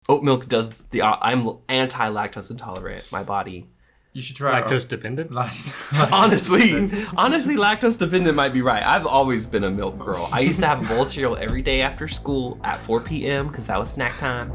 Oat milk does the... I'm anti-lactose intolerant. My body... You should try lactose dependent. honestly, lactose dependent might be right. I've always been a milk girl. I used to have a bowl of cereal every day after school at 4 p.m. because that was snack time.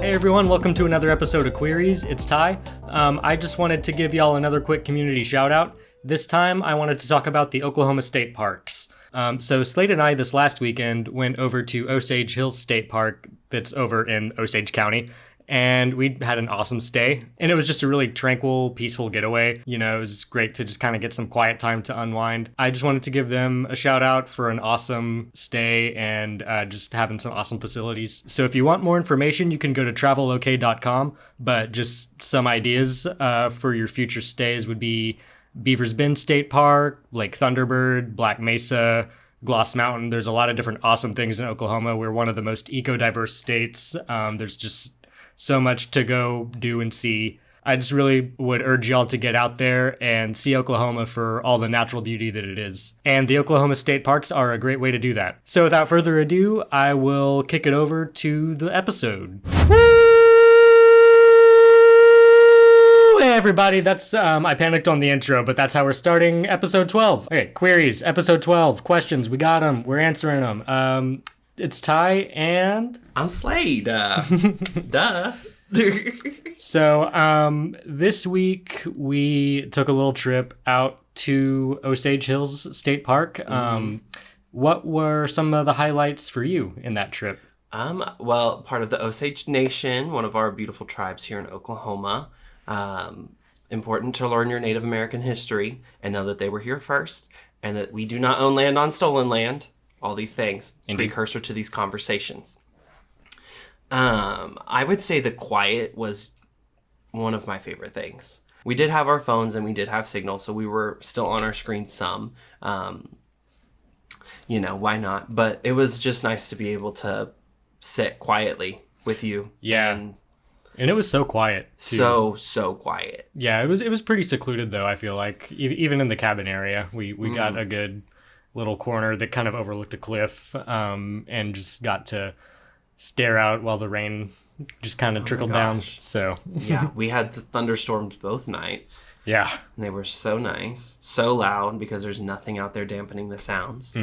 Hey everyone, welcome to another episode of Queeries. It's Ty. I just wanted to give y'all another quick community shout out. This time I wanted to talk about the Oklahoma State Parks. So Slayde and I this last weekend went over to Osage Hills State Park that's over in Osage County. And we had an awesome stay. And it was just a really tranquil, peaceful getaway. You know, it was great to just kind of get some quiet time to unwind. I just wanted to give them a shout out for an awesome stay and just having some awesome facilities. So if you want more information, you can go to travelok.com. But just some ideas for your future stays would be Beaver's Bend State Park, Lake Thunderbird, Black Mesa, Gloss Mountain. There's a lot of different awesome things in Oklahoma. We're one of the most eco-diverse states. There's just so much to go do and see. I just really would urge y'all to get out there and see Oklahoma for all the natural beauty that it is. And the Oklahoma State Parks are a great way to do that. So without further ado, I will kick it over to the episode. Hey everybody, that's, I panicked on the intro, but that's how we're starting episode 12. Okay, Queries, episode 12, questions, we got them, we're answering them. It's Ty and... I'm Slayde. Duh. So, this week we took a little trip out to Osage Hills State Park. What were some of the highlights for you in that trip? Well, part of the Osage Nation, one of our beautiful tribes here in Oklahoma. Important to learn your Native American history and know that they were here first and that we do not own land on stolen land. All these things. Indeed. Precursor to these conversations. I would say the quiet was one of my favorite things. We did have our phones and we did have signal, so we were still on our screen some. Why not? But it was just nice to be able to sit quietly with you. Yeah. And it was so quiet, too. So quiet. Yeah, it was pretty secluded, though, I feel like. Even in the cabin area, we got a good little corner that kind of overlooked a cliff, and just got to stare out while the rain just kind of trickled down. So yeah, we had thunderstorms both nights. Yeah, and they were so nice, so loud because there's nothing out there dampening the sounds.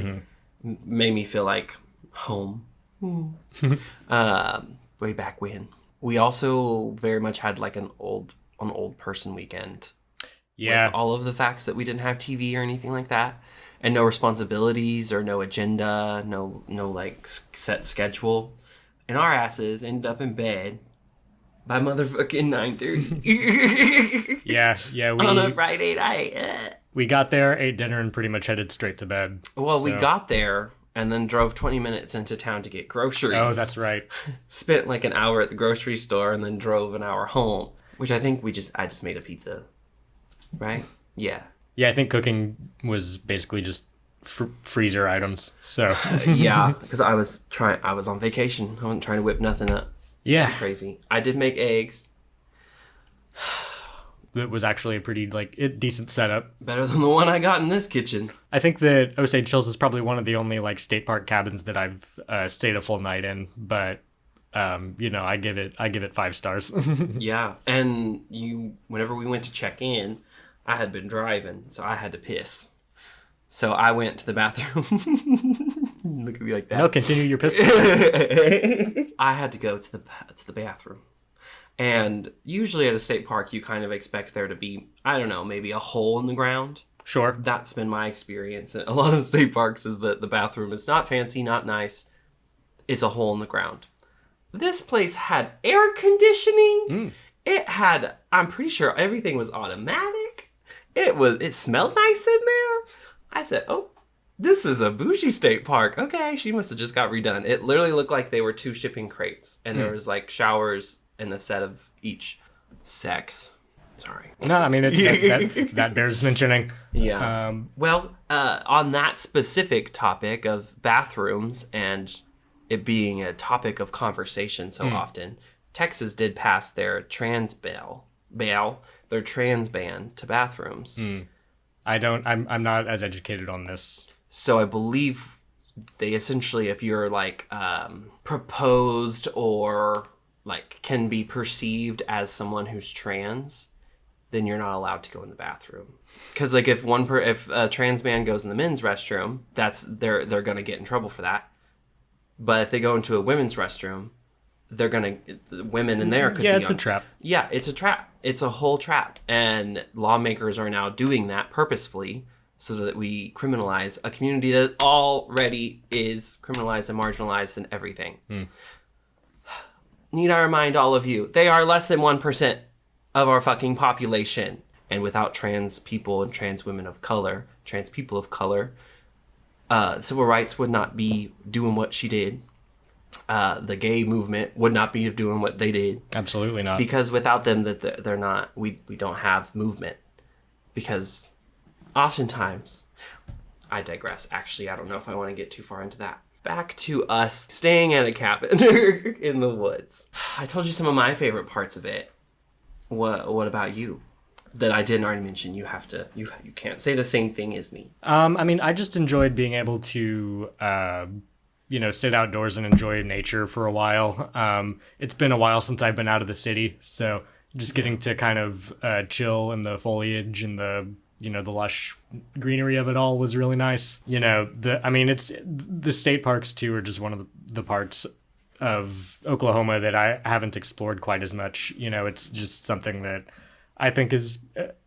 Made me feel like home. Way back when. We also very much had like an old person weekend. Yeah, with all of the facts that we didn't have TV or anything like that. And no responsibilities or no agenda, no like set schedule. And our asses ended up in bed by motherfucking 9:30. yeah. On a Friday night. We got there, ate dinner, and pretty much headed straight to bed. Well, we got there and then drove 20 minutes into town to get groceries. Oh, that's right. Spent like an hour at the grocery store and then drove an hour home. Which I think I just made a pizza. Right? Yeah. Yeah, I think cooking was basically just freezer items. So yeah, because I was on vacation. I wasn't trying to whip nothing up. Yeah, too crazy. I did make eggs. It was actually a pretty decent setup. Better than the one I got in this kitchen. I think that Osage Hills is probably one of the only state park cabins that I've stayed a full night in. But I give it 5 stars. Yeah, and whenever we went to check in, I had been driving, so I had to piss. So I went to the bathroom. Look at me like that. No, continue your piss. I had to go to the bathroom. And usually at a state park, you kind of expect there to be, I don't know, maybe a hole in the ground. Sure. That's been my experience at a lot of state parks is that the bathroom is not fancy, not nice. It's a hole in the ground. This place had air conditioning. It had, I'm pretty sure everything was automatic. It smelled nice in there. I said, oh, this is a bougie state park. Okay, she must have just got redone. It literally looked like they were 2 shipping crates. And there was like showers in the set of each sex. Sorry. No, I mean, that bears mentioning. Yeah. On that specific topic of bathrooms and it being a topic of conversation so often, Texas did pass their trans bill they're trans banned to bathrooms. I'm not as educated on this. So I believe they essentially, if you're like proposed or like can be perceived as someone who's trans, then you're not allowed to go in the bathroom. Because like if a trans man goes in the men's restroom, they're gonna get in trouble for that. But if they go into a women's restroom, the women in there could be it's a trap. Yeah, it's a trap. It's a whole trap. And lawmakers are now doing that purposefully so that we criminalize a community that already is criminalized and marginalized and everything. Need I remind all of you, they are less than 1% of our fucking population. And without trans people and trans women of color, trans people of color, civil rights would not be doing what she did. The gay movement would not be doing what they did. Absolutely not. Because without them, they're not. We don't have movement. Because oftentimes, I digress. Actually, I don't know if I want to get too far into that. Back to us staying at a cabin in the woods. I told you some of my favorite parts of it. What about you? That I didn't already mention. You have to. You can't say the same thing as me. I mean, I just enjoyed being able to, sit outdoors and enjoy nature for a while. It's been a while since I've been out of the city, so just getting to kind of chill in the foliage and the lush greenery of it all was really nice. It's the state parks too are just one of the parts of Oklahoma that I haven't explored quite as much. It's just something that I think is,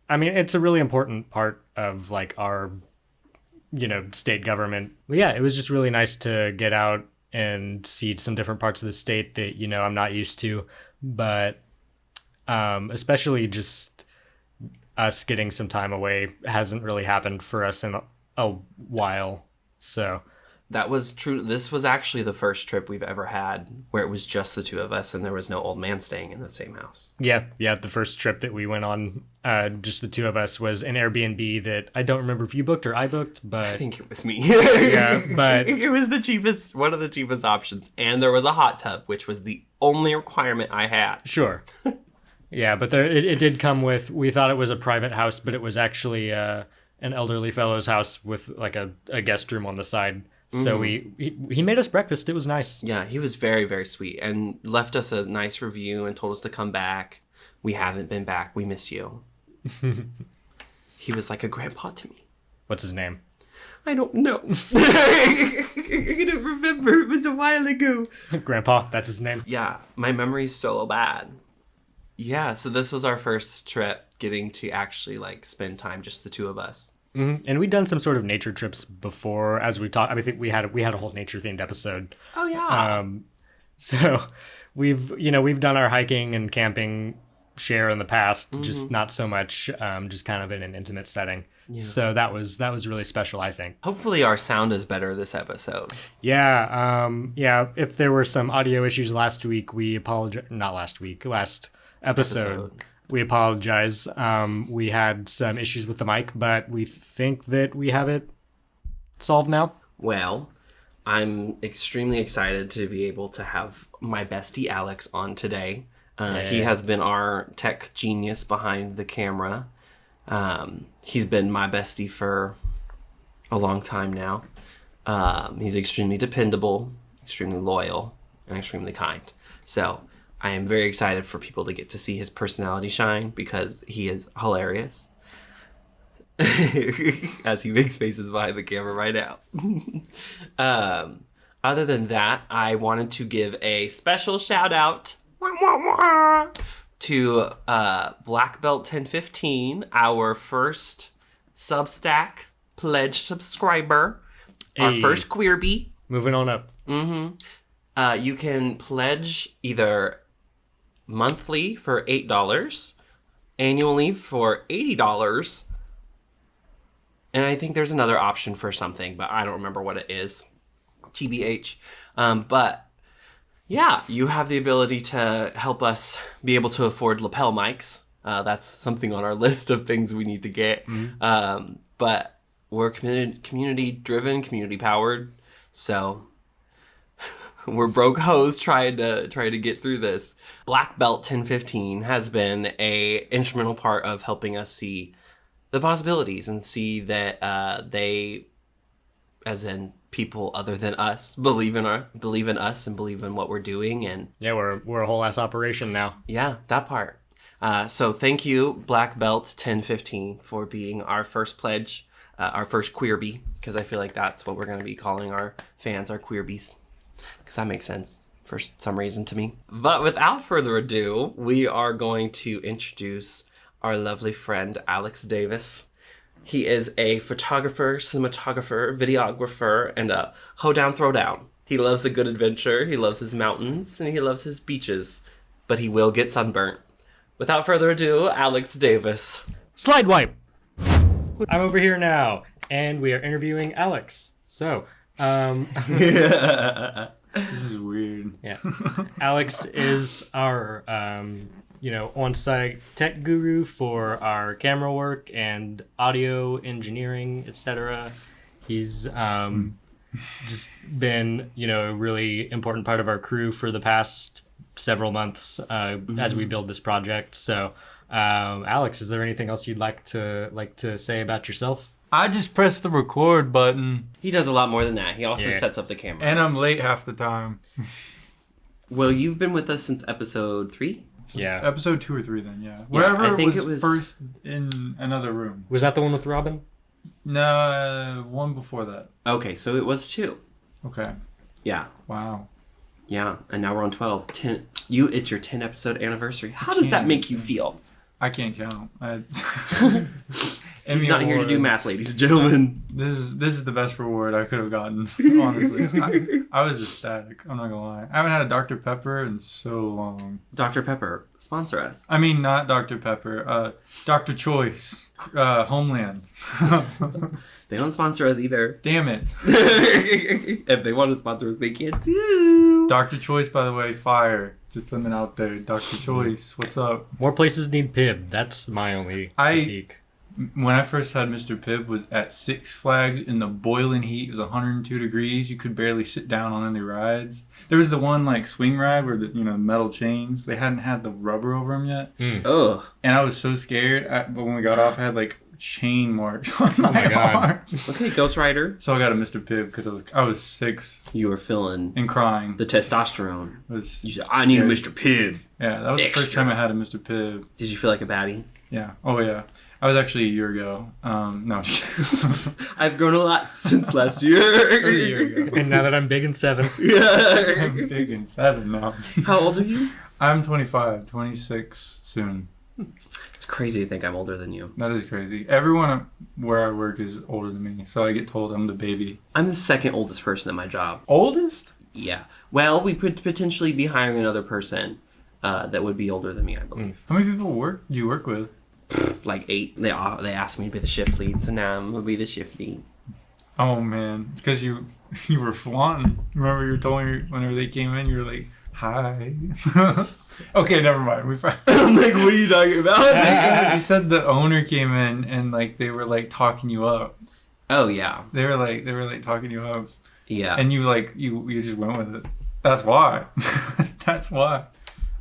it's a really important part of like our, state government. But yeah, it was just really nice to get out and see some different parts of the state that, I'm not used to, but especially just us getting some time away hasn't really happened for us in a while. So that was true. This was actually the first trip we've ever had where it was just the two of us and there was no old man staying in the same house. Yeah. The first trip that we went on, just the two of us, was an Airbnb that I don't remember if you booked or I booked, but I think it was me. Yeah, but it was one of the cheapest options. And there was a hot tub, which was the only requirement I had. Sure. Yeah, but it did come with, we thought it was a private house, but it was actually an elderly fellow's house with like a guest room on the side. So he made us breakfast. It was nice. Yeah, he was very, very sweet and left us a nice review and told us to come back. We haven't been back. We miss you. He was like a grandpa to me. What's his name? I don't know. I don't remember. It was a while ago. Grandpa, that's his name? Yeah, my memory's so bad. Yeah, so this was our first trip getting to actually like spend time, just the two of us. Mm-hmm. And we'd done some sort of nature trips before, as we talked. I think we had a whole nature themed episode. Oh yeah. So we've done our hiking and camping share in the past, just not so much, just kind of in an intimate setting. Yeah. So that was really special, I think. Hopefully our sound is better this episode. Yeah. If there were some audio issues last week, we apologize. Not last week. Last episode. We apologize. We had some issues with the mic, but we think that we have it solved now. Well, I'm extremely excited to be able to have my bestie Alex on today. He has been our tech genius behind the camera. He's been my bestie for a long time now. He's extremely dependable, extremely loyal, and extremely kind. So I am very excited for people to get to see his personality shine because he is hilarious. As he makes faces behind the camera right now. Other than that, I wanted to give a special shout out to Black Belt 1015, our first Substack pledge subscriber, our first Queerbee. Moving on up. You can pledge either monthly for $8, annually for $80, and I think there's another option for something, but I don't remember what it is. TBH. But yeah, you have the ability to help us be able to afford lapel mics. That's something on our list of things we need to get. But we're community driven, community powered. So We're broke hoes trying to get through this. Black Belt 1015 has been a instrumental part of helping us see the possibilities and see that they, as in people other than us, believe in us and believe in what we're doing. And Yeah, we're a whole ass operation now. yeah, that part. So thank you, Black Belt 1015, for being our first pledge, our first queerbie, because I feel like that's what we're going to be calling our fans, our queerbies, because that makes sense for some reason to me. But without further ado, we are going to introduce our lovely friend, Alex Davis. He is a photographer, cinematographer, videographer, and a hoedown throwdown. He loves a good adventure, he loves his mountains, and he loves his beaches, but he will get sunburnt. Without further ado, Alex Davis. Slide wipe! I'm over here now, and we are interviewing Alex. So, This is weird. yeah. Alex is our, on-site tech guru for our camera work and audio engineering, etc. He's just been, a really important part of our crew for the past several months as we build this project. So, Alex, is there anything else you'd like to say about yourself? I just pressed the record button, He does a lot more than that. He also Yeah. sets up the camera. and I'm late half the time. Well, you've been with us since episode 3? Yeah. Episode 2 or 3 then, yeah. Whatever I think was it was- first in another room. Was that the one with Robin? No, one before that. Okay, so it was 2. Okay. Yeah. Wow. Yeah, and now we're on 12. It's your 10 episode anniversary. How does that Can't. make you feel? I can't count. He's not here to do math, ladies and gentlemen. This is the best reward I could have gotten, honestly. I was ecstatic. I'm not gonna lie. I haven't had a Dr. Pepper in so long. Dr. Pepper, sponsor us. I mean, not Dr. Pepper. Dr. Choice. Homeland. They don't sponsor us either. Damn it. If they want to sponsor us, they can too. Dr. Choice, by the way, fire. Just putting it out there. Dr. Choice, what's up? More places need Pib. That's my only critique. When I first had Mr. Pibb was at Six Flags in the boiling heat. It was 102 degrees. You could barely sit down on any rides. There was the one like swing ride where the metal chains. They hadn't had the rubber over them yet. Ugh. And I was so scared. But when we got off, I had like chain marks on my God. arms. Okay, Ghost Rider. So I got a Mr. Pibb because I was 6 You were feeling and crying. the testosterone. You You said, I need a Mr. Pibb. Yeah, that was the first Extra. time I had a Mr. Pibb. Did you feel like a baddie? Yeah. Oh yeah. I was actually a year ago. No. I've grown a lot since last year. A year ago. And now that I'm big and 7. I'm big and 7 now. How old are you? I'm 25, 26 soon. It's crazy to think I'm older than you. That is crazy. Everyone where I work is older than me, so I get told I'm the baby. I'm the second oldest person at my job. Oldest? Yeah. Well, we could potentially be hiring another person that would be older than me, I believe. How many people do you work with? Like 8. They asked me to be the shift lead, so now I'm gonna be the shift lead. Oh man, it's because you were flaunting. Remember you were telling me whenever they came in, you were like, "Hi." Okay, never mind. I'm like, what are you talking about? You said the owner came in and like they were like talking you up. Oh yeah, They were like talking you up, yeah. and you just went with it. That's why. That's why.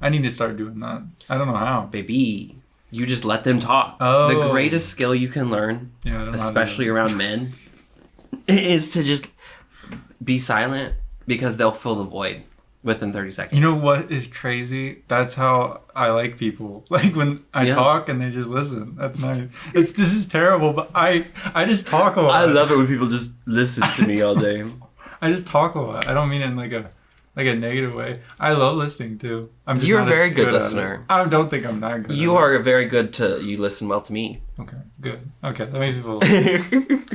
I need to start doing that. I don't know how. Baby, you just let them talk. Oh. The greatest skill you can learn, Yeah, I don't know how to do especially that. around men, is to just be silent because they'll fill the void within 30 seconds. You know what is crazy? That's how I like people. Like when I Yeah. talk and they just listen. That's nice. This is terrible, but I just talk a lot. I love it when people just listen to me all day. I just talk a lot. I don't mean it in like a negative way. I love listening too. I'm just You're a not as very good at it. listener. I don't think I'm that good. You at are very good you listen well to me. it. Okay, good. Okay, that makes me feel.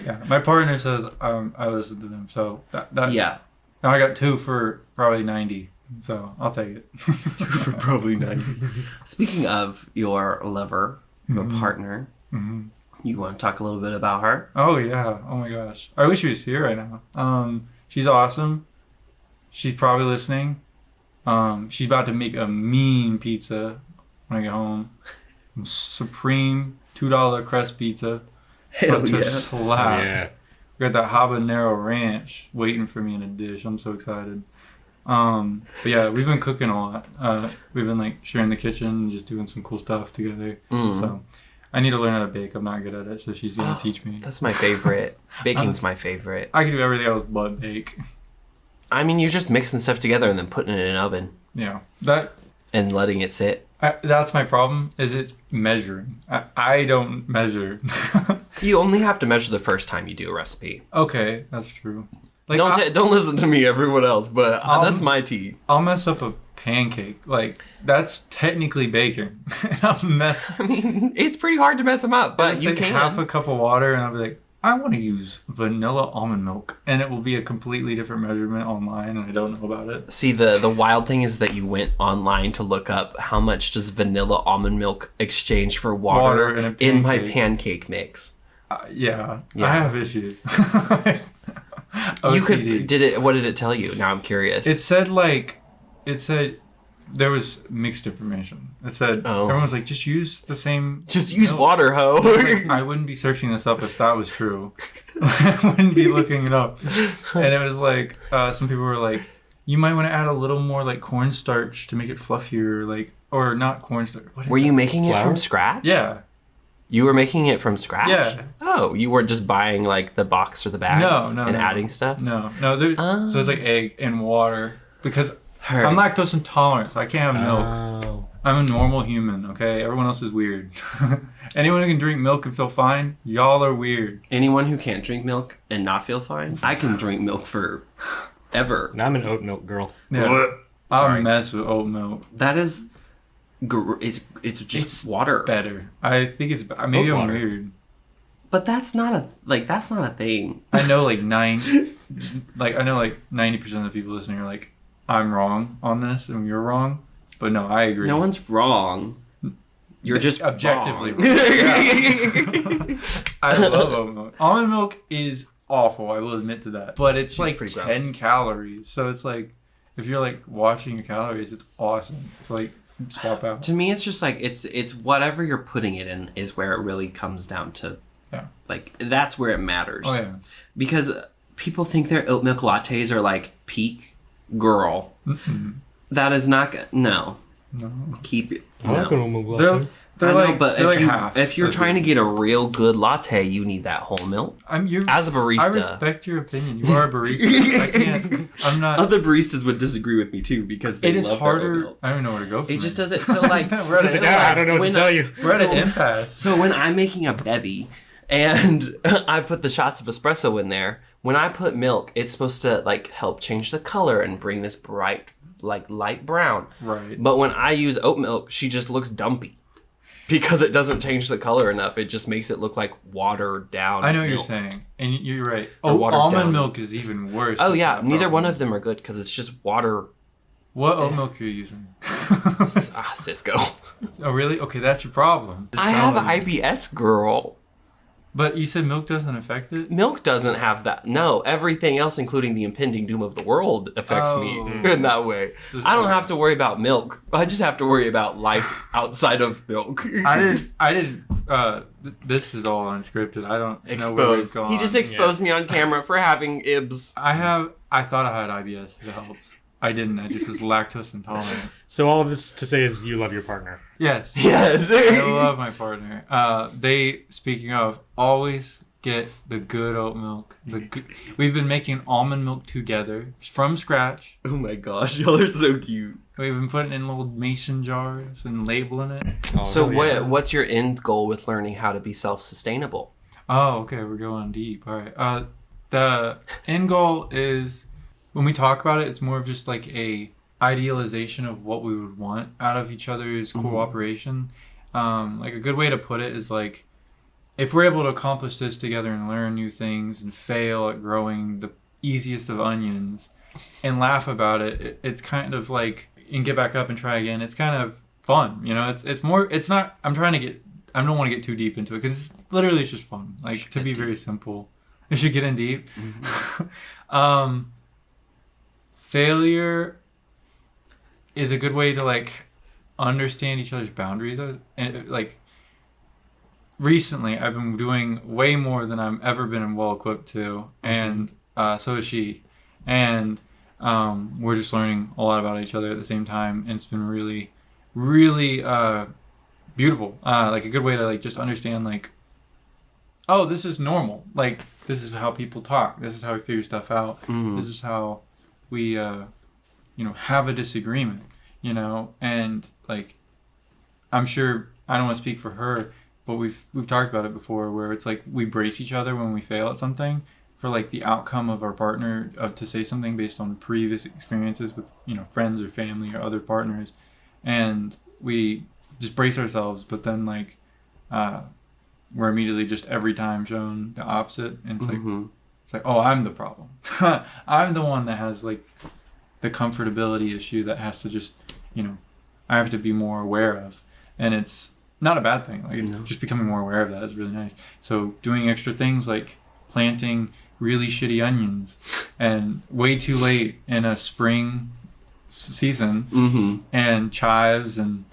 Yeah, my partner says I listen to them, so that Yeah. Now I got 2 for probably 90, so I'll take it. For probably 90. Speaking of your lover, your partner, you want to talk a little bit about her? Oh yeah. Oh my gosh. I wish she was here right now. She's awesome. She's probably listening. She's about to make a mean pizza when I get home. Supreme $2 crust pizza. Hell But to yeah. slap. Yeah. Got that habanero ranch waiting for me in a dish. I'm so excited. But yeah, we've been cooking a lot. We've been like sharing the kitchen and just doing some cool stuff together. So I need to learn how to bake. I'm not good at it, so she's gonna teach me. That's my favorite. Baking's my favorite. I can do everything else but bake. I mean, you're just mixing stuff together and then putting it in an oven. Yeah, and letting it sit. That's my problem. Is it's measuring. I don't measure. You only have to measure the first time you do a recipe. Okay, that's true. Like, Don't listen to me, everyone else. But that's my tea. I'll mess up a pancake. Like that's technically baking. I'll mess. I mean, it's pretty hard to mess them up, but you like can. Half a cup of water, and I'll be like, I want to use vanilla almond milk, and it will be a completely different measurement online, and I don't know about it. See, the wild thing is that you went online to look up how much does vanilla almond milk exchange for water in my pancake mix. Yeah, I have issues. You could what did it tell you? Now I'm curious. It said there was mixed information. It said everyone was like, just use the same. Just use water, ho. Like, I wouldn't be searching this up if that was true. I wouldn't be looking it up. And it was like some people were like, you might want to add a little more like cornstarch to make it fluffier, like or not cornstarch. Were you making it from scratch? Yeah. You were making it from scratch? Yeah. Oh, you were just buying like the box or the bag? And adding stuff? No. So it's like egg and water because I'm lactose intolerant, so I can't have milk. I'm a normal human, okay? Everyone else is weird. Anyone who can drink milk and feel fine, y'all are weird. Anyone who can't drink milk and not feel fine? I can drink milk forever. I'm an oat milk girl. Yeah. I'll mess with oat milk. That is... It's just water. Better. I think it's... Maybe I'm weird. But that's not a thing. I know like 90% of the people listening are like, I'm wrong on this and you're wrong. But no, I agree. No one's wrong. You're just objectively wrong. Yeah. I love almond milk. Almond milk is awful, I will admit to that. But it's like 10 gross. Calories. So it's like, if you're like watching your calories, it's awesome to like swap out. To me, it's just like, it's whatever you're putting it in is where it really comes down to. Yeah. Like, that's where it matters. Oh, yeah. Because people think their oat milk lattes are like peak. Girl, that is not no. Keep it. No. If you're trying to get a real good latte, you need that whole milk. As a barista, I respect your opinion. You are a barista. I can't. I'm not. Other baristas would disagree with me too because they love harder. Their oat milk. I don't know where to go. It just doesn't. So like, I don't know what to tell you. We're at an impasse. So when I'm making a bevy, and I put the shots of espresso in there. When I put milk, it's supposed to like help change the color and bring this bright, like light brown. Right. But when I use oat milk, she just looks dumpy because it doesn't change the color enough. It just makes it look like watered down. I know what you're saying, and you're right. Almond milk is even worse. Oh yeah, neither one of them are good because it's just water. What oat milk are you using? Cisco. Oh really? Okay, that's your problem. I have IBS, girl. But you said milk doesn't affect it? Milk doesn't have that. No, everything else, including the impending doom of the world, affects me in that way. I don't have to worry about milk. I just have to worry about life outside of milk. I didn't. This is all unscripted. I don't know where it's going. He just exposed me on camera for having IBS. I thought I had IBS. It helps. I didn't. I just was lactose intolerant. So all of this to say is you love your partner. Yes. Yes. I love my partner. Speaking of, always get the good oat milk. We've been making almond milk together from scratch. Oh my gosh, y'all are so cute. We've been putting it in little mason jars and labeling it. So what's your end goal with learning how to be self-sustainable? Oh, okay. We're going deep. All right. The end goal is... When we talk about it, it's more of just like a idealization of what we would want out of each other's cooperation. Like a good way to put it is like, if we're able to accomplish this together and learn new things and fail at growing the easiest of onions and laugh about it, it's kind of like, and get back up and try again. It's kind of fun, you know. It's more. It's not. I don't want to get too deep into it because it's literally it's just fun. Like to be very simple. I should get in deep. Failure is a good way to like understand each other's boundaries. And like recently, I've been doing way more than I've ever been well equipped to, and so is she. And we're just learning a lot about each other at the same time, and it's been really, really beautiful. Like a good way to like just understand like, oh, this is normal. Like this is how people talk. This is how we figure stuff out. This is how we have a disagreement. And like I'm sure I don't want to speak for her, but we've talked about it before where it's like we brace each other when we fail at something for like the outcome of our partner to say something based on previous experiences with friends or family or other partners, and we just brace ourselves, but then like we're immediately just every time shown the opposite, and it's like oh, I'm the problem. I'm the one that has like the comfortability issue that has to just I have to be more aware of, and it's not a bad thing. Like just becoming more aware of that is really nice. So doing extra things like planting really shitty onions and way too late in a spring season, and chives, and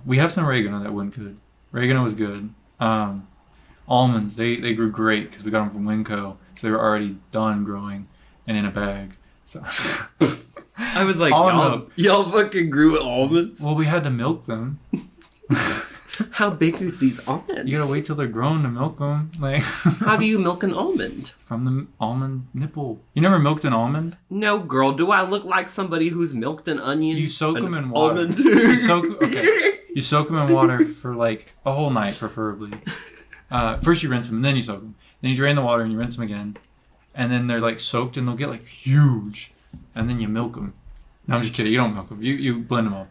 we have some oregano that went good. Oregano was good. Almonds, they grew great because we got them from Winco, so they were already done growing and in a bag. So I was like, y'all fucking grew almonds? Well, we had to milk them. How big is these almonds? You gotta wait till they're grown to milk them. Like, how do you milk an almond? From the almond nipple. You never milked an almond? No, girl. Do I look like somebody who's milked an onion? You soak them in water. Almond. You soak them in water for like a whole night, preferably. First you rinse them, and then you soak them. Then you drain the water and you rinse them again. And then they're like soaked and they'll get like huge. And then you milk them. No, I'm just kidding. You don't milk them. You blend them up.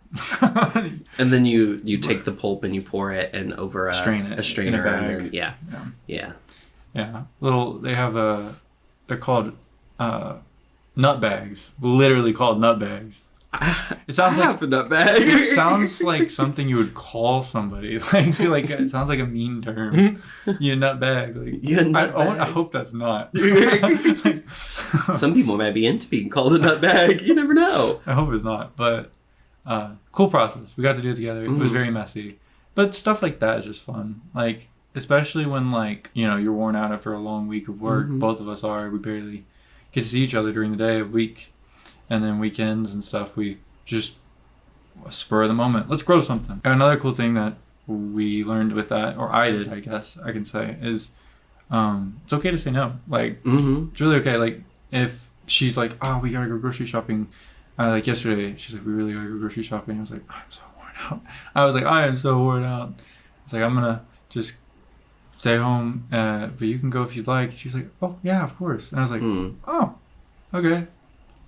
And then you take the pulp and you pour it and over a strainer. In a bag. And then, yeah. They have they're called nut bags. Literally called nut bags. It sounds like a nut bag. It sounds like something you would call somebody. Like it sounds like a mean term. You nut bag. Like, I hope that's not. Some people might be into being called a nut bag. You never know. I hope it's not. But cool process. We got to do it together. It was very messy. But stuff like that is just fun. Like, especially when like, you're worn out after a long week of work. Both of us are. We barely get to see each other during the day, a week. And then weekends and stuff, we just spur of the moment. Let's grow something. And another cool thing that we learned with that, or I did, I guess I can say, is it's okay to say no. Like, it's really okay. Like, if she's like, oh, we gotta go grocery shopping. Like yesterday, she's like, we really gotta go grocery shopping. I was like, I'm so worn out. I am so worn out. It's like, I'm gonna just stay home, but you can go if you'd like. She was like, oh, yeah, of course. And I was like, oh, okay,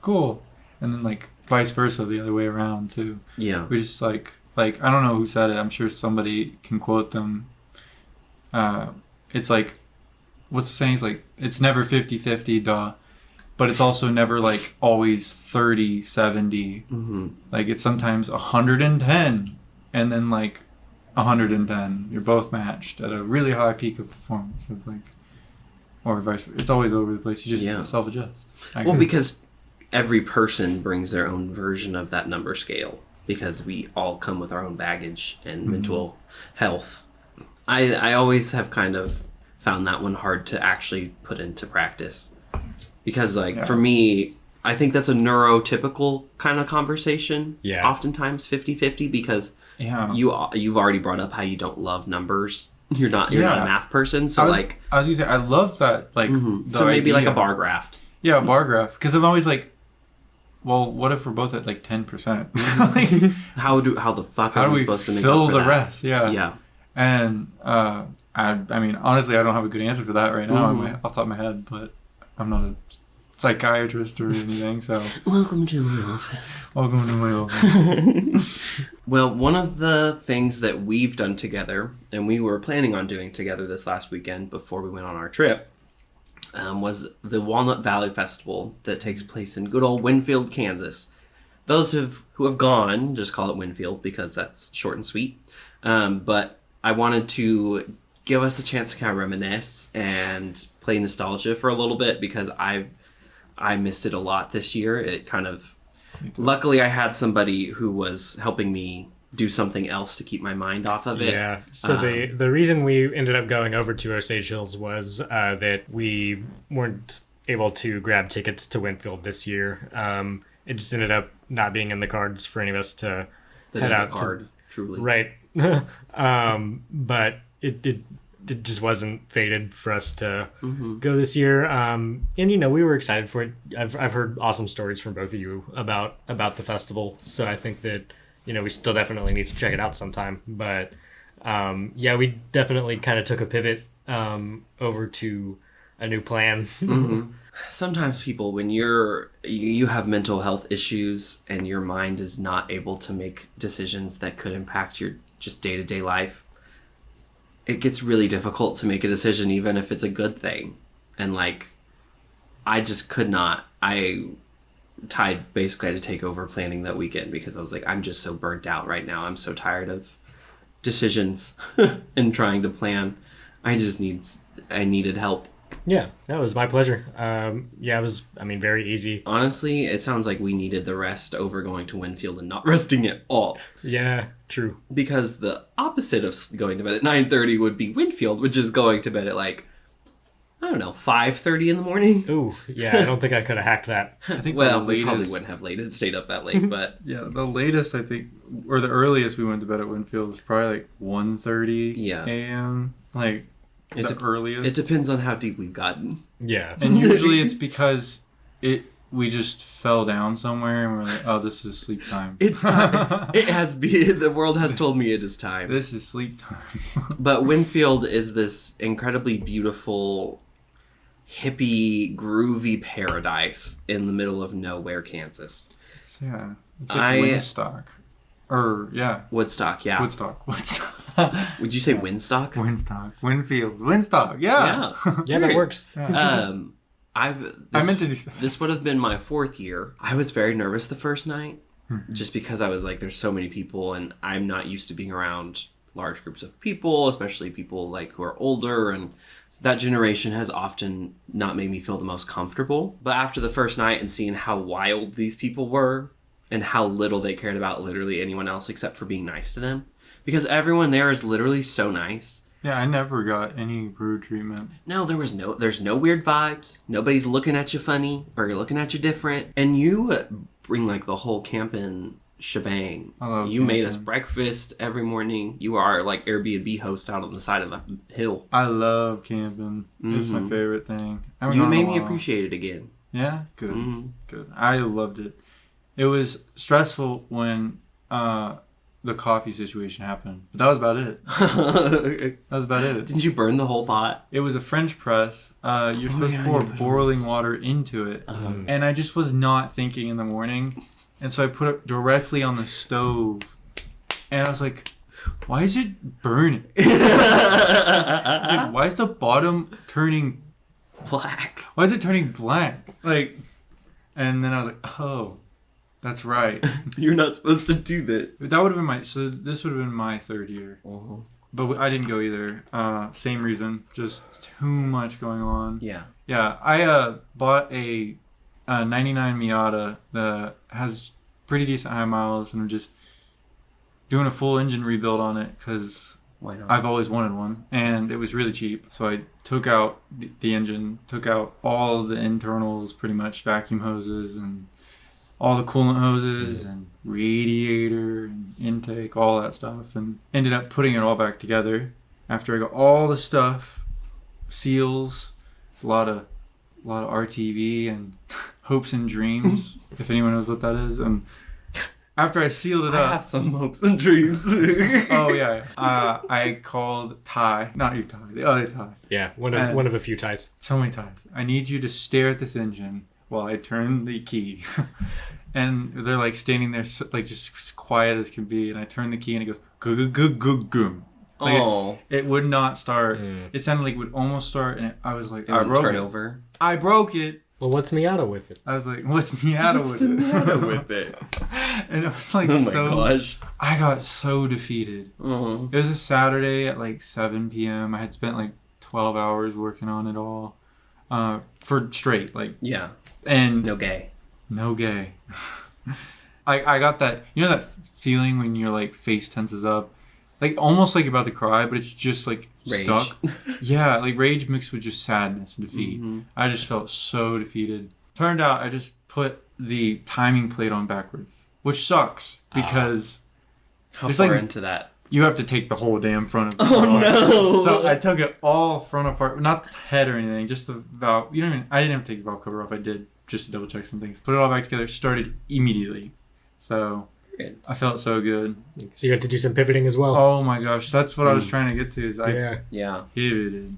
cool. And then like vice versa, the other way around too. Yeah. We just like I don't know who said it. I'm sure somebody can quote them. It's like, what's the saying? It's like, it's never 50-50, duh. But it's also never like always 30-70. Like it's sometimes 110 and then like 110. You're both matched at a really high peak of performance. Of like, or vice versa. It's always over the place. You just self-adjust. Well, because every person brings their own version of that number scale, because we all come with our own baggage and mental health. I always have kind of found that one hard to actually put into practice, because for me, I think that's a neurotypical kind of conversation. Yeah. Oftentimes 50-50, because you've already brought up how you don't love numbers. You're not a math person, so I was gonna say I love that so maybe like a bar graph. Yeah, a bar graph, because I'm always like, well, what if we're both at like 10%? Like, how the fuck are we supposed to make fill up for the that? rest? Yeah. And I mean, honestly, I don't have a good answer for that right now off the top of my head, but I'm not a psychiatrist or anything, so. Welcome to my office. Welcome to my office. Well, one of the things that we've done together, and we were planning on doing together this last weekend before we went on our trip, was the Walnut Valley Festival that takes place in good old Winfield, Kansas. Those who have gone just call it Winfield because that's short and sweet. But I wanted to give us a chance to kind of reminisce and play nostalgia for a little bit, because I missed it a lot this year. It kind of, luckily I had somebody who was helping me do something else to keep my mind off of it. Yeah. So the reason we ended up going over to Osage Hills was that we weren't able to grab tickets to Winfield this year. It just ended up not being in the cards for any of us to head out card, truly. Right. But it just wasn't fated for us to go this year. And we were excited for it. I've heard awesome stories from both of you about the festival, so I think that we still definitely need to check it out sometime. But we definitely kind of took a pivot over to a new plan. Sometimes people, when you have mental health issues and your mind is not able to make decisions that could impact your just day-to-day life, it gets really difficult to make a decision even if it's a good thing. And I just could not. Ty basically had to take over planning that weekend because I was like, I'm just so burnt out right now. I'm so tired of decisions and trying to plan. I needed help. Yeah, that was my pleasure. It was, very easy. Honestly, it sounds like we needed the rest over going to Winfield and not resting at all. Yeah, true. Because the opposite of going to bed at 9:30 would be Winfield, which is going to bed at 5:30 in the morning. Ooh, yeah, I don't think I could have hacked that. I think we probably wouldn't have stayed up that late, but... Yeah, the latest, I think, or the earliest we went to bed at Winfield was probably 1:30 a.m. Earliest. It depends on how deep we've gotten. Yeah. And usually it's because we just fell down somewhere and we're like, oh, this is sleep time. It's time. The world has told me it is time. This is sleep time. But Winfield is this incredibly beautiful, hippie, groovy paradise in the middle of nowhere, Kansas. It's like Woodstock. Woodstock, yeah. Woodstock. Would you say Windstock? Winstock. Winfield. Windstock, yeah. Yeah, that works. I meant to do that. This would have been my 4th year. I was very nervous the first night, just because I was like, there's so many people, and I'm not used to being around large groups of people, especially people who are older, and that generation has often not made me feel the most comfortable. But after the first night and seeing how wild these people were, and how little they cared about literally anyone else except for being nice to them, because everyone there is literally so nice. Yeah, I never got any rude treatment. No, there's no weird vibes. Nobody's looking at you funny or you're looking at you different. And you bring the whole camping shebang. I love you camping. made us breakfast every morning. You are Airbnb host out on the side of a hill. I love camping. It's my favorite thing. You made me appreciate it again. Yeah? Good. Good. I loved it. It was stressful when the coffee situation happened. But that was about it. Didn't you burn the whole pot? It was a French press. You're supposed to pour boiling water into it. And I just was not thinking in the morning. And so I put it directly on the stove. And I was like, why is it burning? Why is the bottom turning black? Why is it turning black? And then I was like, oh, that's right. You're not supposed to do this. That would have been this would have been my 3rd year. But I didn't go either. Same reason, just too much going on. Yeah. Yeah, I bought a 99 Miata that has pretty decent high miles, and I'm just doing a full engine rebuild on it because why not? I've always wanted one, and it was really cheap. So I took out the engine, took out all the internals, pretty much vacuum hoses and all the coolant hoses and radiator and intake, all that stuff, and ended up putting it all back together after I got all the stuff, seals, a lot of RTV and hopes and dreams, if anyone knows what that is. And after I sealed it up, I have some hopes and dreams. Oh yeah, I called Ty, not you Ty, the other Ty. Yeah, one of a few Ties. So many Ties. I need you to stare at this engine while I turn the key. And they're standing there just as quiet as can be, and I turn the key and it goes goom. It would not start. It sounded like it would almost start, and I was like, I broke it. Over. I broke it. Well, what's Miata with it? I was like, what's Miata with it? And it was oh my gosh. I got so defeated. It was a Saturday at 7 p.m. I had spent 12 hours working on it all for straight. Yeah. And no gay. I got that, that feeling when your face tenses up like almost like about to cry, but it's just like Rage. stuck. Yeah, like rage mixed with just sadness and defeat. Mm-hmm. I just felt so defeated. Turned out I just put the timing plate on backwards, which sucks because How It's far like- into that? you have to take the whole damn front of the Oh, car. no. So I took it all front apart, not the head or anything, just the valve. I didn't have to take the valve cover off. I did just to double check some things. Put it all back together. Started immediately. So Good. I felt so good. So you had to do some pivoting as well. Oh my gosh, that's what I was trying to get to. Is I Yeah. Yeah. pivoted.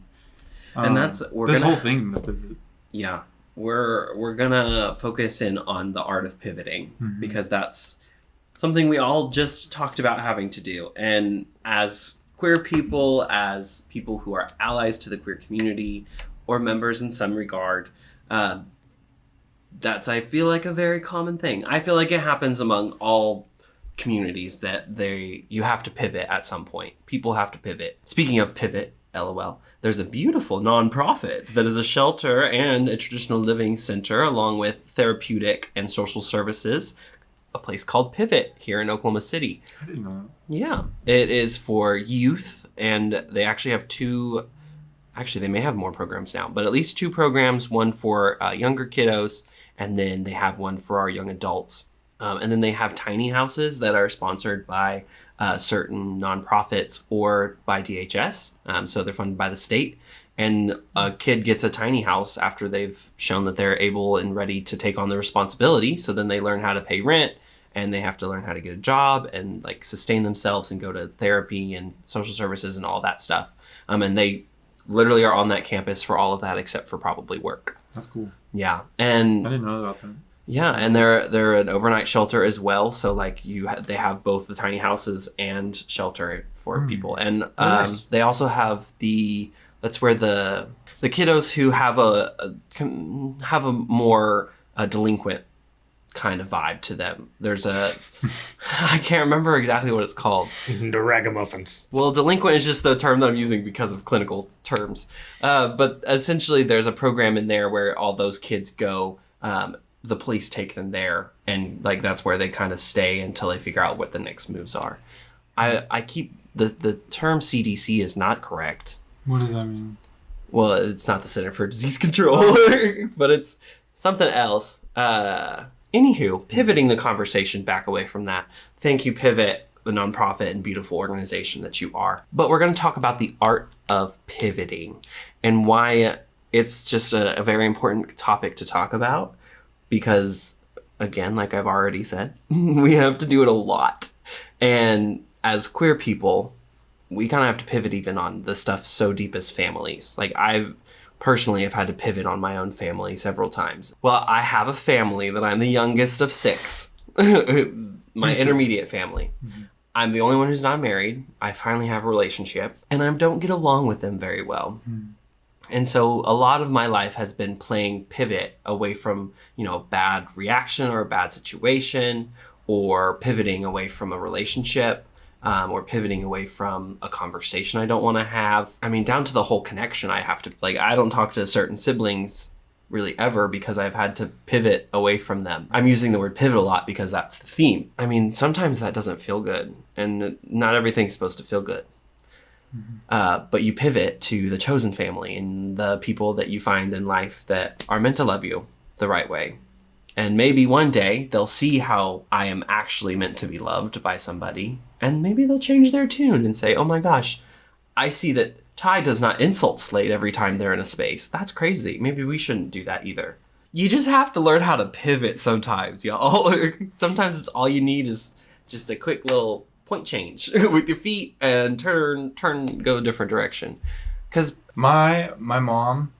And that's this whole thing. With the, Yeah, we're gonna focus in on the art of pivoting because that's something we all just talked about having to do. And as queer people, as people who are allies to the queer community or members in some regard, that's, I feel like, a very common thing. I feel like it happens among all communities that you have to pivot at some point. People have to pivot. Speaking of pivot, LOL, there's a beautiful nonprofit that is a shelter and a traditional living center along with therapeutic and social services, a place called Pivot here in Oklahoma City. I didn't know. Yeah, it is for youth, and they actually have they may have more programs now, but at least 2 programs, one for younger kiddos, and then they have one for our young adults. And then they have tiny houses that are sponsored by certain nonprofits or by DHS. So they're funded by the state. And a kid gets a tiny house after they've shown that they're able and ready to take on the responsibility. So then they learn how to pay rent, and they have to learn how to get a job and like sustain themselves and go to therapy and social services and all that stuff. And they literally are on that campus for all of that except for probably work. That's cool. Yeah. I And didn't know about that. yeah, and they're an overnight shelter as well. So like they have both the tiny houses and shelter for people. And nice. they also have that's where the kiddos who have a more delinquent kind of vibe to them. There's I can't remember exactly what it's called. The ragamuffins. Well, delinquent is just the term that I'm using because of clinical terms. But essentially there's a program in there where all those kids go, the police take them there, and like that's where they kind of stay until they figure out what the next moves are. I keep the term CDC is not correct. What does that mean? Well, it's not the Center for Disease Control, but it's something else. Anywho, pivoting the conversation back away from that. Thank you, Pivot, the nonprofit and beautiful organization that you are. But we're going to talk about the art of pivoting and why it's just a very important topic to talk about. Because, again, like I've already said, we have to do it a lot. And as queer people, we kind of have to pivot even on the stuff so deep as families. Like I've personally have had to pivot on my own family several times. Well, I have a family that I'm the youngest of 6. My intermediate family. Mm-hmm. I'm the only one who's not married. I finally have a relationship. And I don't get along with them very well. Mm. And so a lot of my life has been playing pivot away from, bad reaction or a bad situation, or pivoting away from a relationship, or pivoting away from a conversation I don't want to have. I mean, down to the whole connection I have to, I don't talk to certain siblings really ever because I've had to pivot away from them. I'm using the word pivot a lot because that's the theme. I mean, sometimes that doesn't feel good, and not everything's supposed to feel good. Mm-hmm. But you pivot to the chosen family and the people that you find in life that are meant to love you the right way. And maybe one day they'll see how I am actually meant to be loved by somebody, and maybe they'll change their tune and say, oh my gosh, I see that Ty does not insult Slayde every time they're in a space. That's crazy. Maybe we shouldn't do that either. You just have to learn how to pivot sometimes, y'all. Sometimes it's all you need is just a quick little point change with your feet and turn, go a different direction. Because my mom,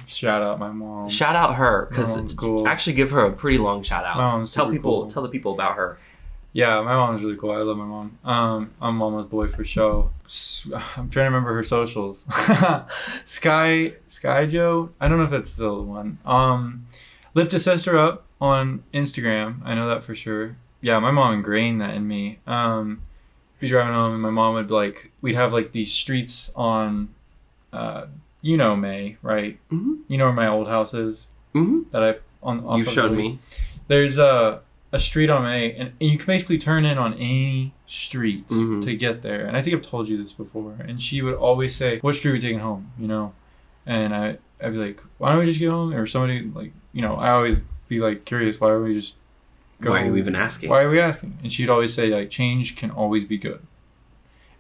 shout out my mom. Shout out her, because cool. Actually give her a pretty long shout out. My mom's tell cool. the people about her. Yeah, my mom's really cool. I love my mom. I'm mama's boy for show. I'm trying to remember her socials. Sky Joe. I don't know if that's still the one. Lift a Sister Up on Instagram. I know that for sure. Yeah, my mom ingrained that in me. Be driving home, and my mom would we'd have these streets on, May, right? Mm-hmm. You know where my old house is. Mm-hmm. That I on. You showed me. There's a street on May, and you can basically turn in on any street to get there. And I think I've told you this before. And she would always say, "What street are we taking home?" You know, and I'd be like, "Why don't we just get home?" Or somebody like, you know, I always be like curious, why don't we just go? Why are you even asking? Why are we asking? And she'd always say like, change can always be good,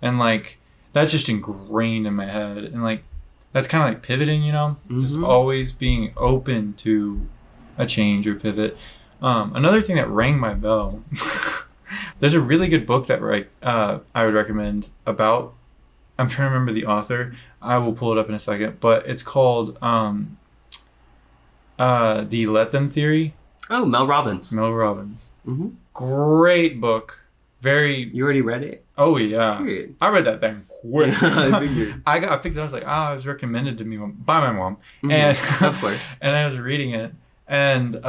and like that's just ingrained in my head, and like that's kind of like pivoting, you know, just always being open to a change or pivot. Another thing that rang my bell, there's a really good book that I would recommend about, I'm trying to remember the author. I will pull it up in a second, but it's called The Let Them Theory. Oh, Mel Robbins. Mel Robbins. Great book. Very. You already read it? Oh yeah. Period. I read that thing quick. I figured. I picked it up. I was like, it was recommended to me by my mom, Mm-hmm. and Of course. and I was reading it, and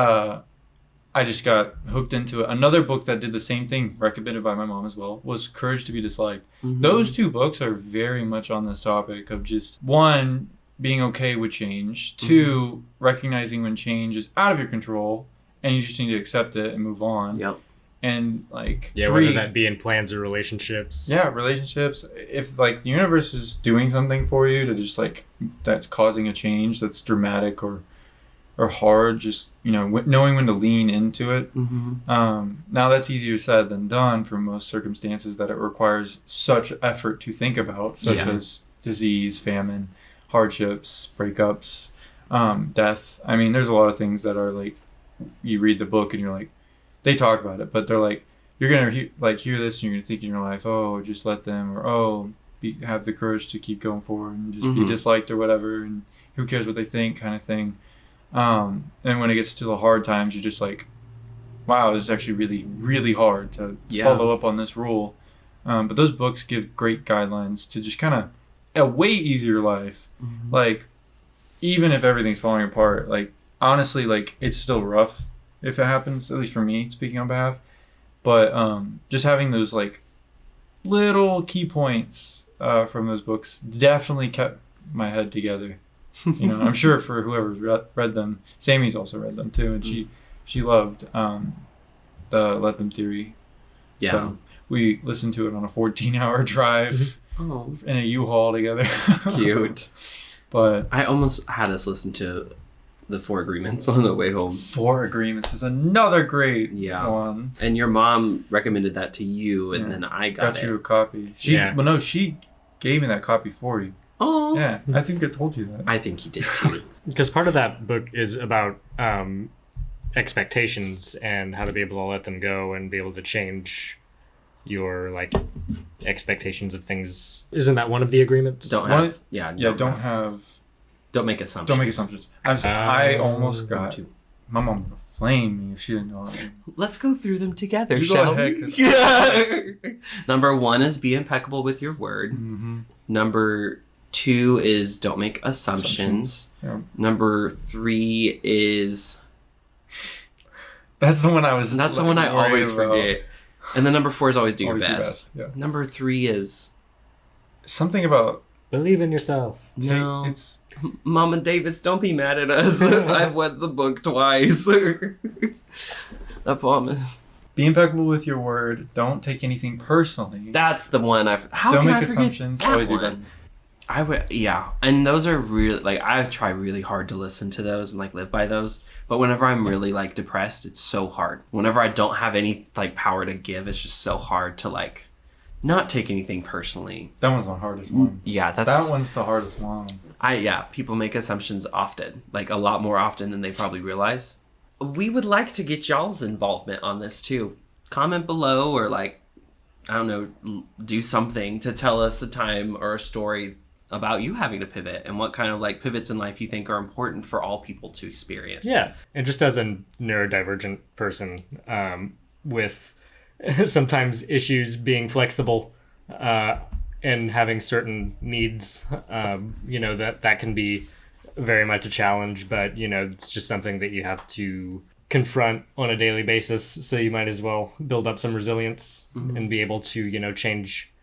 I just got hooked into it. Another book that did the same thing, recommended by my mom as well, was Courage to be Disliked. Those two books are very much on this topic of just, one, being okay with change, two, recognizing when change is out of your control and you just need to accept it and move on. Yep. And like, Yeah, three, whether that be in plans or relationships. yeah, relationships. If like the universe is doing something for you to just like, that's causing a change that's dramatic or hard, just, you know, knowing when to lean into it. Now that's easier said than done for most circumstances that it requires such effort to think about, such as disease, famine, hardships, breakups, death. I mean, there's a lot of things that are like, you read the book and you're like, they talk about it, but they're like, you're gonna hear this and you're gonna think in your life, oh, just let them, or have the courage to keep going forward and just be disliked or whatever, and who cares what they think, kind of thing. And when it gets to the hard times, you're just like, wow, this is actually really, really hard to follow up on this rule. But those books give great guidelines to just kind of a way easier life. Like, even if everything's falling apart, like, honestly, like, it's still rough if it happens, at least for me, speaking on behalf. But just having those, like, little key points from those books definitely kept my head together. You know, I'm sure for whoever's read them, Sammy's also read them too, and she loved the Let Them Theory. Yeah. So we listened to it on a 14-hour drive in a U-Haul together. Cute. But I almost had us listen to the 4 Agreements on the way home. 4 Agreements is another great one. And your mom recommended that to you, and then I got you a copy. Well, no, she gave me that copy for you. Oh. Yeah, I think I told you that. I think he did too. Because part of that book is about expectations and how to be able to let them go and be able to change your like expectations of things. Isn't that one of the agreements? Don't make assumptions. Don't make assumptions. I almost got my mom would flame me if she didn't know it. Let's go through them together, You shall go ahead, we? 'cause- Yeah. Number 1 is be impeccable with your word. Number 2 is don't make assumptions. Yeah. Number 3 is... That's the one I was... That's the one I always forget. And then number 4 is always do your Always do best. best, yeah. Number 3 is... Something about... Believe in yourself. No. It's... Mom and Davis, don't be mad at us. I've read the book twice. I promise. Be impeccable with your word. Don't take anything personally. That's the one How don't can make I forget assumptions. that Always do one? best. I would, yeah, and those are really like I try really hard to listen to those and like live by those. But whenever I'm really like depressed, it's so hard. Whenever I don't have any like power to give, it's just so hard to like not take anything personally. That one's the hardest one. Yeah, That one's the hardest one. People make assumptions often, like a lot more often than they probably realize. We would like to get y'all's involvement on this too. Comment below or like, I don't know, do something to tell us a time or a story about you having to pivot and what kind of like pivots in life you think are important for all people to experience. Yeah. And just as a neurodivergent person, with sometimes issues being flexible and having certain needs, that can be very much a challenge, but it's just something that you have to confront on a daily basis. So you might as well build up some resilience and be able to, change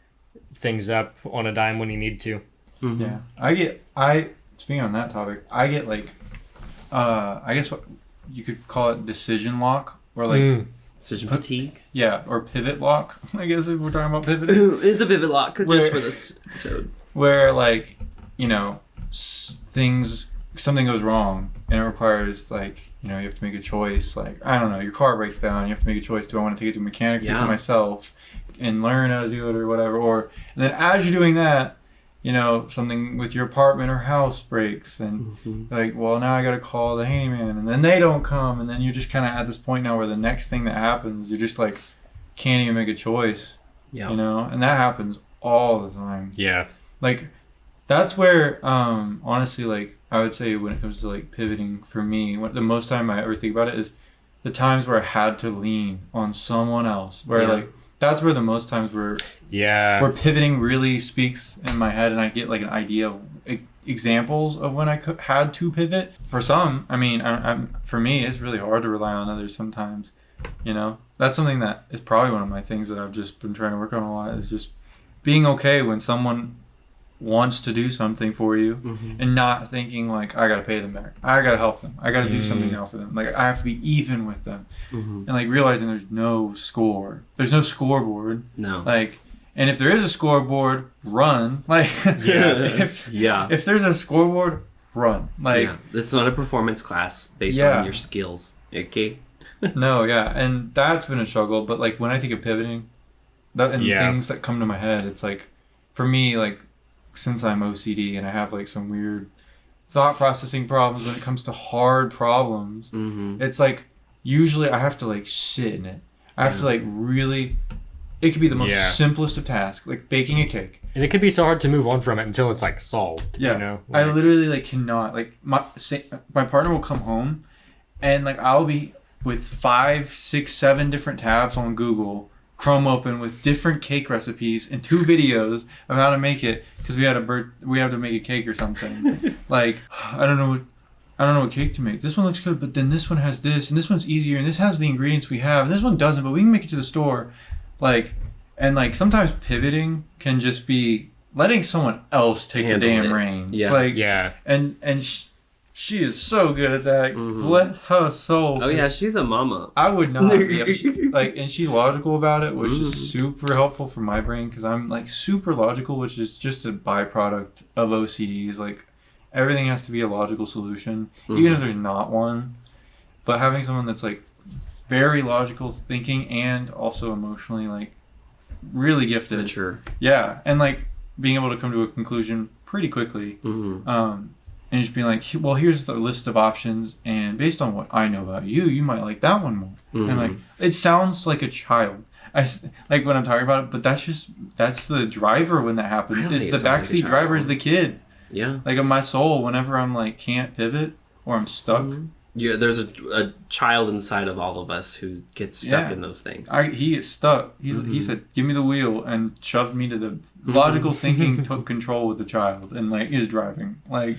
things up on a dime when you need to. Yeah. Speaking on that topic, I get like, I guess what you could call it decision lock, or like Decision fatigue. Yeah, or pivot lock. I guess if we're talking about pivot. It's a pivot lock just for this episode. Where like, you know, something goes wrong and it requires like, you know, you have to make a choice. Like, I don't know, your car breaks down. You have to make a choice. Do I want to take it to a mechanic, fix it myself, and learn how to do it or whatever? And then as you're doing that, you know, something with your apartment or house breaks, and like, well, now I got to call the handyman, and then they don't come, and then you're just kind of at this point now where the next thing that happens, you're just like, can't even make a choice. Yeah. You know, and that happens all the time. Yeah. Like, that's where, honestly, like, I would say when it comes to like pivoting for me, the most time I ever think about it is the times where I had to lean on someone else, where like, that's where the most times where pivoting really speaks in my head, and I get like an idea of examples of when I had to pivot. For some, I mean, for me, it's really hard to rely on others sometimes. You know, that's something that is probably one of my things that I've just been trying to work on a lot, is just being okay when someone wants to do something for you and not thinking like, I gotta pay them back, I gotta help them, I gotta do something now for them, like I have to be even with them, and like realizing there's no scoreboard, like, and if there is a scoreboard, run, like if there's a scoreboard, run, like it's not a performance class based on your skills, okay? And that's been a struggle. But like when I think of pivoting, things that come to my head, it's like, for me, like, since I'm OCD and I have like some weird thought processing problems when it comes to hard problems, it's like usually I have to like sit in it. I have to like really, it could be the most simplest of tasks, like baking a cake. And it could be so hard to move on from it until it's like solved. Yeah. You know? Like, I literally like cannot, like my partner will come home and like I'll be with 5, 6, 7 different tabs on Google Chrome open with different cake recipes and 2 videos of how to make it, because we have to make a cake or something. Like, I don't know what cake to make. This one looks good, but then this one has this, and this one's easier, and this has the ingredients we have, and this one doesn't, but we can make it to the store. Like, and like sometimes pivoting can just be letting someone else take the damn reins. Yeah. Like, and she is so good at that. Bless her soul. Oh yeah, she's a mama. I would not be and she's logical about it, which is super helpful for my brain, because I'm like super logical, which is just a byproduct of OCD. Is like everything has to be a logical solution, even if there's not one. But having someone that's like very logical thinking and also emotionally like really gifted, mature, and like being able to come to a conclusion pretty quickly. And just being like, well, here's the list of options, and based on what I know about you, you might like that one more. And like, it sounds like a child. I like when I'm talking about it, but that's the driver when that happens. Is the backseat driver is the kid. Yeah. Like in my soul, whenever I'm like can't pivot or I'm stuck. Yeah, there's a child inside of all of us who gets stuck in those things. He is stuck. He said, "Give me the wheel," and shoved me to the logical thinking took control with the child and like is driving like.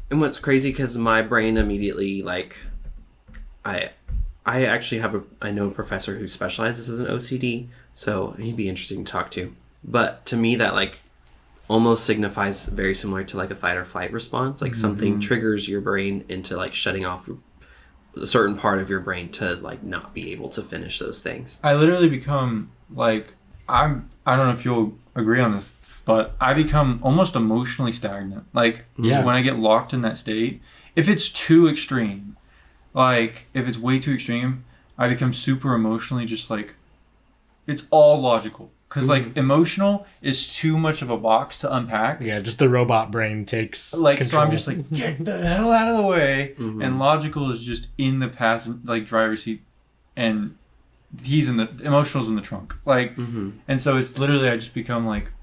And what's crazy, because my brain immediately, like, I actually I know a professor who specializes in OCD, so he'd be interesting to talk to. But to me, that like almost signifies very similar to like a fight or flight response. Like something triggers your brain into like shutting off a certain part of your brain to like not be able to finish those things. I literally become like, I don't know if you'll agree on this, but I become almost emotionally stagnant. Like, when I get locked in that state, if it's too extreme, like, if it's way too extreme, I become super emotionally just like, it's all logical. Because, like, emotional is too much of a box to unpack. Yeah, just the robot brain takes like control. So I'm just like, get the hell out of the way. And logical is just in the driver's seat, and emotional's in the trunk. Like, and so it's literally, I just become like,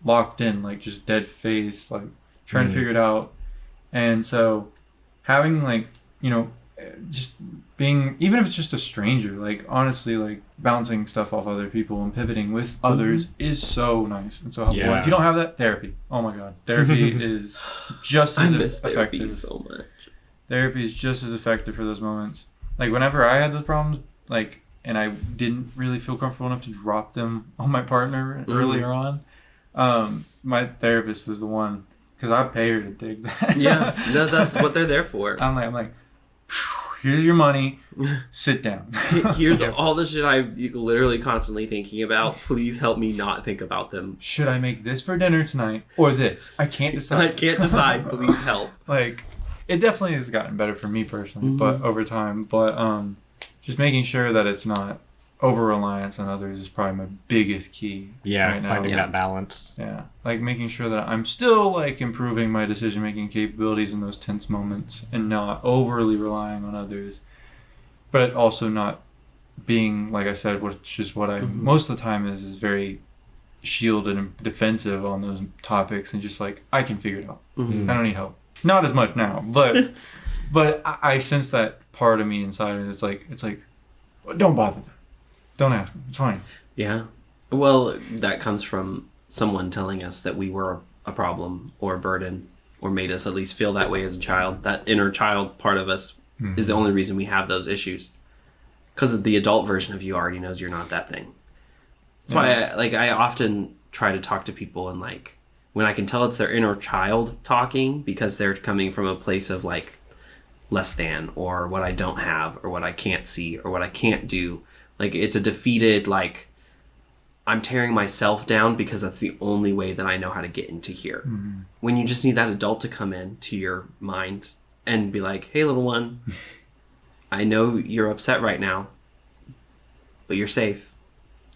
locked in, like just dead face, like trying to figure it out. And so having like, you know, just being, even if it's just a stranger, like honestly, like bouncing stuff off other people and pivoting with others is so nice and so helpful. And if you don't have that, therapy, oh my god, therapy is just as effective. Therapy so much. Therapy is just as effective for those moments. Like whenever I had those problems, like, and I didn't really feel comfortable enough to drop them on my partner earlier on, my therapist was the one, because I pay her to dig that. Yeah, no, that's what they're there for. I'm like, here's your money. Sit down. Here's all the shit I'm literally constantly thinking about. Please help me not think about them. Should I make this for dinner tonight or this? I can't decide. I can't decide. Please help. Like, it definitely has gotten better for me personally, but over time. But just making sure that it's not over-reliance on others is probably my biggest key. Yeah, right now. finding that balance. Yeah, like making sure that I'm still like improving my decision-making capabilities in those tense moments and not overly relying on others, but also not being, like I said, which is what I most of the time is very shielded and defensive on those topics and just like, I can figure it out. I don't need help. Not as much now, but I sense that part of me inside of it. It's like, don't bother them. Don't ask them. It's fine. Yeah. Well, that comes from someone telling us that we were a problem or a burden or made us at least feel that way as a child. That inner child part of us is the only reason we have those issues. Because the adult version of you already knows you're not that thing. That's why I often try to talk to people and like when I can tell it's their inner child talking because they're coming from a place of like less than or what I don't have or what I can't see or what I can't do. Like, it's a defeated, like, I'm tearing myself down because that's the only way that I know how to get into here. When you just need that adult to come in to your mind and be like, hey, little one, I know you're upset right now, but you're safe.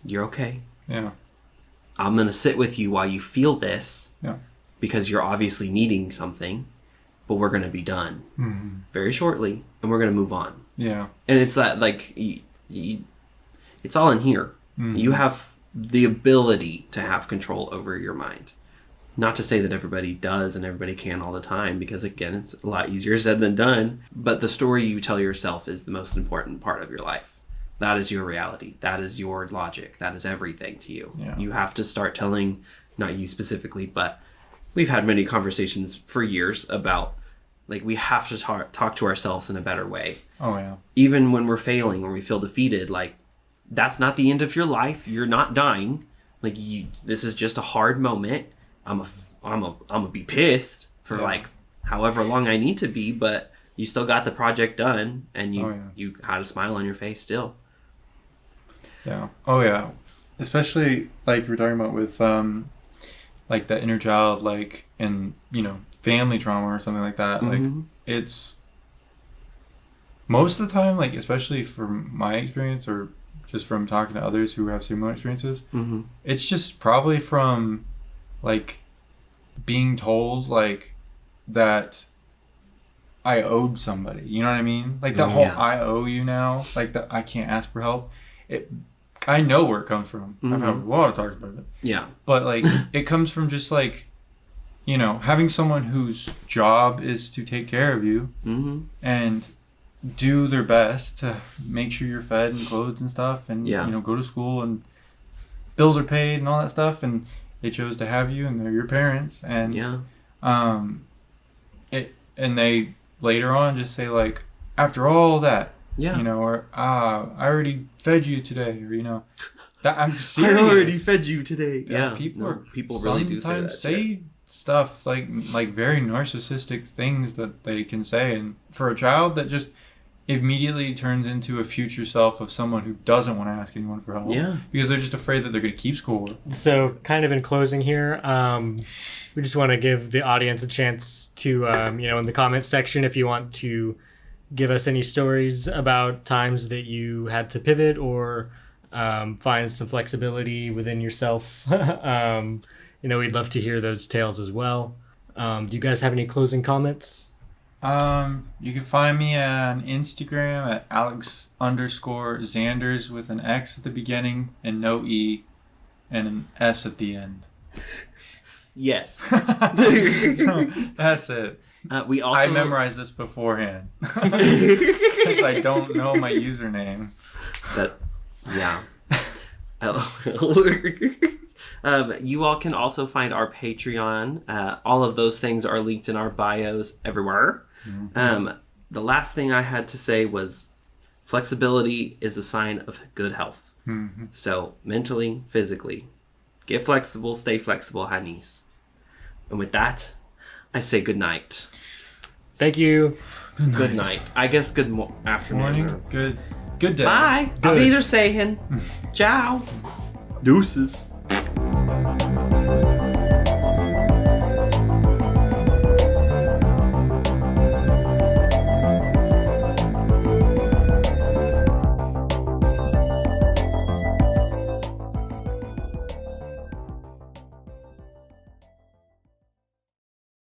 You're okay. Yeah. I'm going to sit with you while you feel this because you're obviously needing something, but we're going to be done very shortly and we're going to move on. Yeah. And it's that, like... it's all in here. You have the ability to have control over your mind. Not to say that everybody does and everybody can all the time, because again, it's a lot easier said than done. But the story you tell yourself is the most important part of your life. That is your reality. That is your logic. That is everything to you. Yeah. You have to start telling, not you specifically, but we've had many conversations for years about, like, we have to talk to ourselves in a better way. Oh, yeah. Even when we're failing, when we feel defeated, like, that's not the end of your life. You're not dying. Like, this is just a hard moment. I'm a be pissed for like however long I need to be, but you still got the project done, and you had a smile on your face still. Yeah. Oh yeah. Especially like we're talking about with like the inner child, like, and family trauma or something like that. Like, it's most of the time, like, especially from my experience or just from talking to others who have similar experiences, it's just probably from like being told like that I owed somebody. You know what I mean? Like the whole I owe you now, like that I can't ask for help. I know where it comes from. I've had a lot of talks about it. Yeah. But like it comes from just like, having someone whose job is to take care of you and do their best to make sure you're fed and clothed and stuff, and go to school and bills are paid and all that stuff, and they chose to have you and they're your parents, and and they later on just say like, after all that, or I already fed you today, or that I'm serious. I already fed you today. People really do say stuff like very narcissistic things that they can say, and for a child that just immediately turns into a future self of someone who doesn't want to ask anyone for help. Yeah. Because they're just afraid that they're going to keep school. So kind of in closing here, we just want to give the audience a chance to, in the comments section, if you want to give us any stories about times that you had to pivot or find some flexibility within yourself. We'd love to hear those tales as well. Do you guys have any closing comments? You can find me on Instagram at Alex_Zanders with an X at the beginning and no E and an S at the end. Yes. That's it. I memorized this beforehand because I don't know my username. You all can also find our Patreon. All of those things are linked in our bios everywhere. The last thing I had to say was flexibility is a sign of good health. So mentally, physically, get flexible, stay flexible, honeys. And with that, I say good night. Thank you. Good night. I guess good afternoon. Morning. or- Good day. Bye. I'll Good. either saying ciao. Deuces.